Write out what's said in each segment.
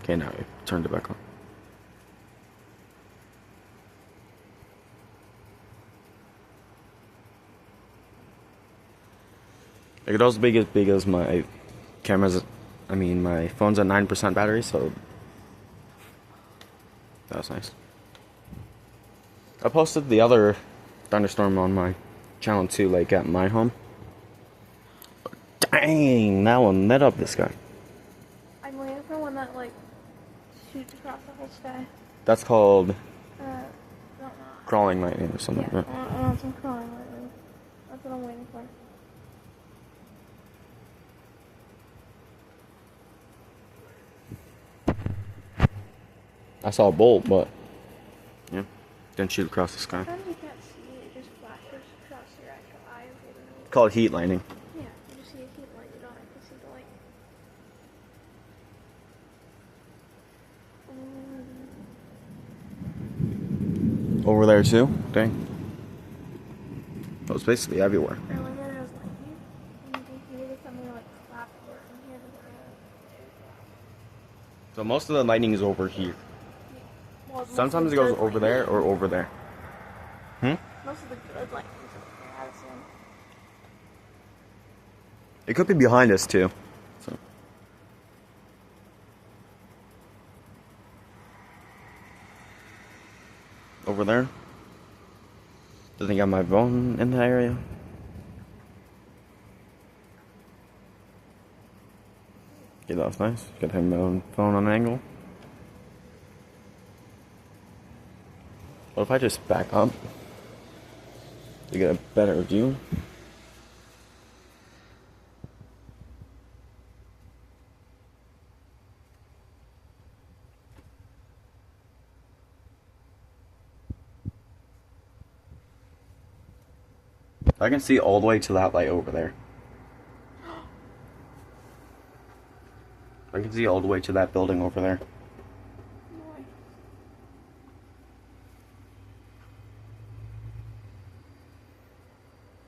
Okay, now I turned it back on. It could also be as big as my camera's. I mean, my phone's at 9% battery, so that was nice. I posted the other thunderstorm on my channel too, like at my home. Dang, that one lit up this guy. I'm waiting for one that like shoots across the whole sky. That's called Don't know. crawling lightning or something. Yeah, I want some crawling lightning. That's what I'm waiting for. I saw a bolt, but yeah, didn't shoot across the sky. Sometimes you can't see it, just flashes across your actual eye. It's called heat lightning. Yeah, you just see a heat light, you don't actually see the light. Over there too? Dang. It was basically everywhere. Earlier there was lightning, and you can hear something like clap or you hear the So most of the lightning is over here. well, Sometimes it goes over there or over there. Most of the good lightning is over here, I assume. It could be behind us too. So. Over there. Do you think I have my phone in the area? Okay, that was nice. Got my own phone on an angle. What if I just back up to get a better view? I can see all the way to that light over there. I can see all the way to that building over there.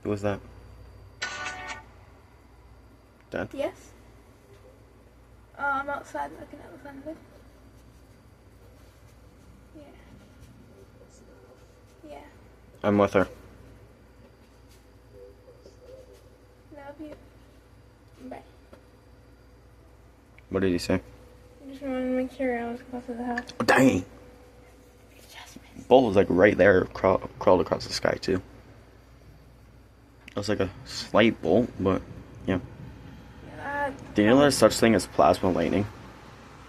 Who was that? Dad? Yes. I'm outside looking at the thunder. Yeah. Yeah. I'm with her. Love you. Bye. What did he say? I just wanted to make sure I was close to the house. Oh, dang! Bolt was like right there, crawled across the sky too. It was like a slight bolt, but yeah. Do you know there's such thing as plasma lightning?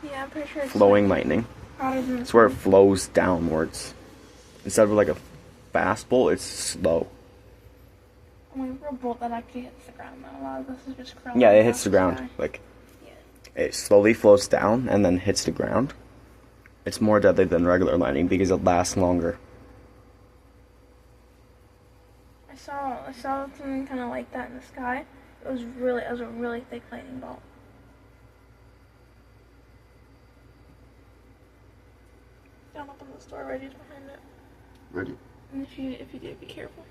Yeah, I'm pretty sure it's Flowing lightning. It's where it flows downwards. Instead of like a fast bolt, it's slow. I'm waiting for a bolt that actually hits the ground though. A lot of this is just crawling. Yeah, it hits the ground. Like, it slowly flows down and then hits the ground. It's more deadly than regular lightning because it lasts longer. I saw something kind of like that in the sky. It was a really thick lightning bolt. Down up on the store, Reggie's behind it. Ready? And if you do, be careful.